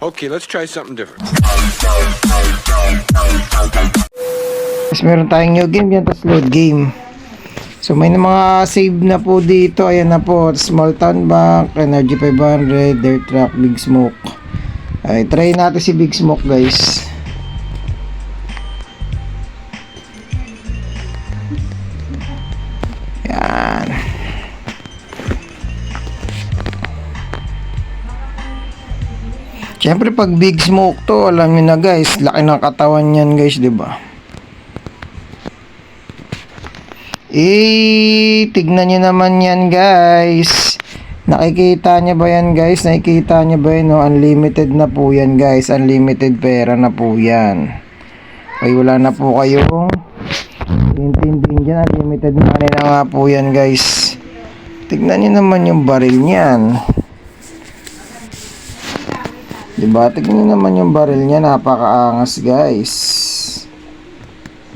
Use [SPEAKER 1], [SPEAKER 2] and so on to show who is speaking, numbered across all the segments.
[SPEAKER 1] Okay, let's try something different.
[SPEAKER 2] Tapos meron tayong new game yan, tapos load game. So may mga save na po dito. Ayan na po, Small Town Bank, Energy 500, Dirt Track, Big Smoke. Ay, try natin si Big Smoke, guys. Yan. Siyempre pag Big Smoke to, alam niyo na guys, laki ng katawan niyan guys, 'di ba? Tignan niyo naman 'yan guys. Nakikita niyo ba 'yan guys? Nakikita niyo ba 'yan, no? Unlimited na po 'yan guys, unlimited pera na po 'yan. Ay wala na po kayong intindihin dyan, unlimited money na nga po 'yan guys. Tignan niyo naman yung baril niyan. Diba? Tignan nyo naman yung baril niya. Napakaangas guys.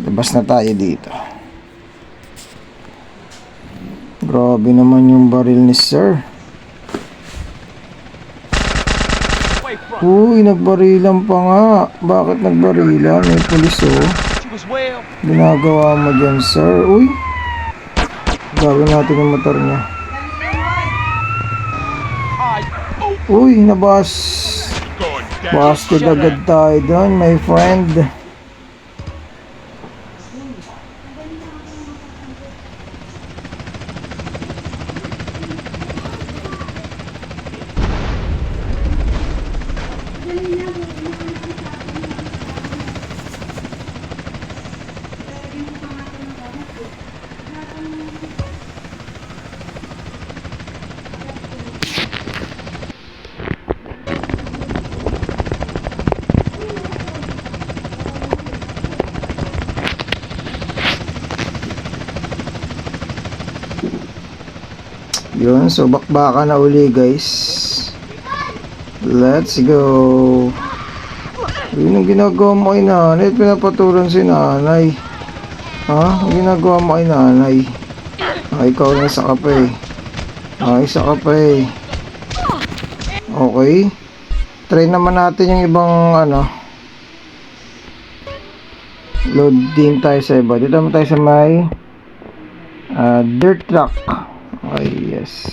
[SPEAKER 2] Labas na tayo dito. Grabe naman yung baril ni sir. Uy, nagbarilan pa nga. Bakit nagbarilan? May pulis oh. Ginagawa mo dyan sir. Uy, gawin natin yung motor niya. Uy, nabas. Busted agad tayo doon, my friend. Yun, so bakbaka na uli guys. Let's go. Yun ang ginagawa mo kay nanay. Pinapatulan si nanay. Ha? Ang ginagawa mo kay nanay. Ikaw na isa ka pa eh. Isa ka pa eh. Okay. Try naman natin yung ibang ano. Load din tayo sa iba. Dito naman tayo sa may dirt truck. Ay, yes.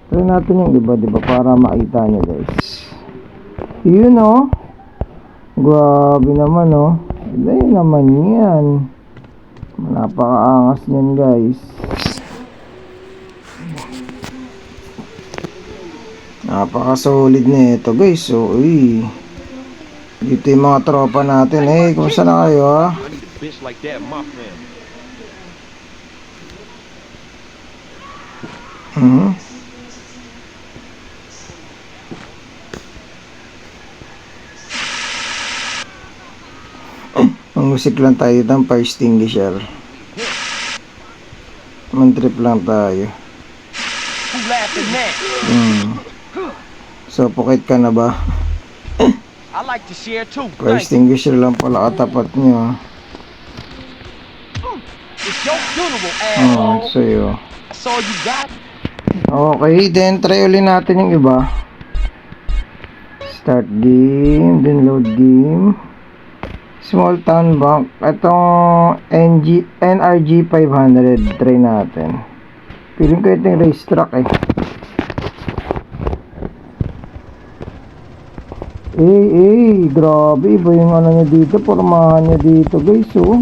[SPEAKER 2] Try natin yung iba, diba? Para makita nyo, guys. Yun, oh. Grabe naman, oh. Yun naman yan. Napakaangas yan, guys. Napaka-solid na ito, guys. So, uy. Dito yung mga tropa natin. Eh, kumusta na kayo, ha? Musik lang tayo ng fire extinguisher. Man-trip lang tayo. Suffocate ka na ba? Fire extinguisher lang pala katapat nyo. Sa'yo. Okay, then try ulit natin yung iba. Start game, then load game. Small Town Bank. Itong NRG 500. Try natin. Piling ko ito yung race track eh. Grabe. Iba yung ano niya dito. Pormahan niya dito guys oh.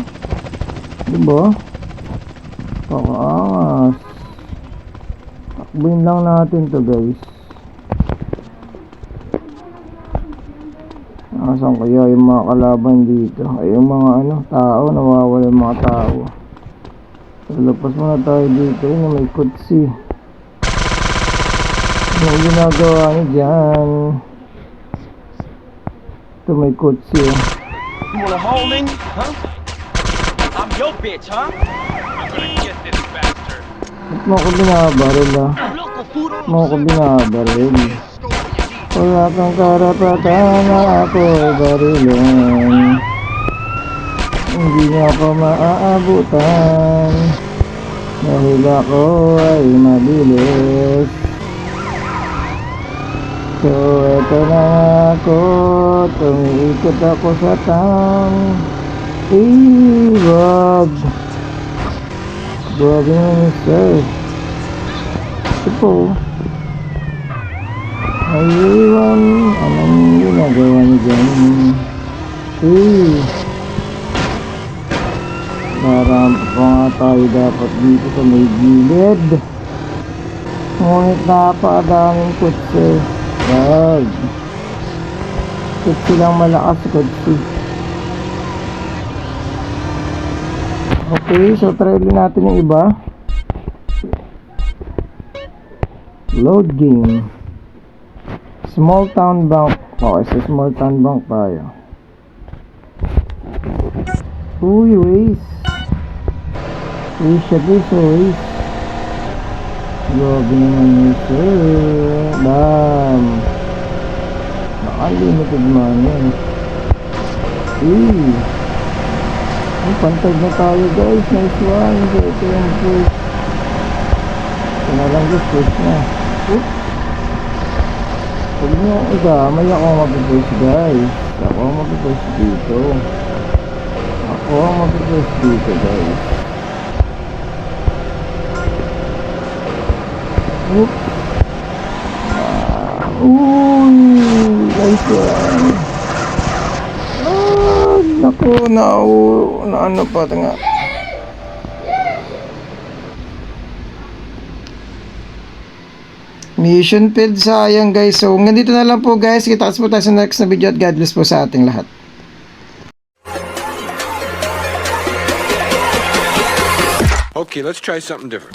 [SPEAKER 2] Diba? Pakaangas. Takbuhin lang natin to guys. Asan kaya yung mga kalaban dito? Ay yung mga ano, tao, nawawala yung mga tao. Lapas muna tayo dito. Yun may kutsi. Ano ginagawa niya dyan? Ito may kutsi oh.
[SPEAKER 3] You wanna holding? Huh? I'm your bitch, huh? I'm gonna get this bastard.
[SPEAKER 2] Ba't mo ko binabaril ah? Mo ko binabaril. Wala kang karapatan na ako'y barilin. Hindi niya ako maaabutan dahil ako ay mabilis. So eto na nga malungkot, umiikot ako sa town. Wag. Grabe naman sir. Ito po. Ayun, anong ginagawa niyo dyan? Narampa pa nga tayo dapat dito sa may gilid. Ngunit napakadaming kutsi. Wag. Kutsi lang malakas, kutsi. Okay, so try din natin yung iba. Load game. Small town bank. Okay, so small town bank tayo. Uy, waste. Waste siya guys, waste. Grabe naman yun, sir. Bam. Naka-limited man yan. Ay, pantag na tayo guys. Nice one. So, ito yung push. Ito na lang guys, push na. Oops. Huwag nyo idamay ako mapipush guys. Ako ang mapipush dito. Ako ang mapipush dito guys. Oops. Uy, nice one. Naku, na ano pa nga. Mission failed, sayang guys. So, ganito na lang po guys. Kita-kits po tayo sa next na video at God bless po sa ating lahat.
[SPEAKER 1] Okay, let's try something different.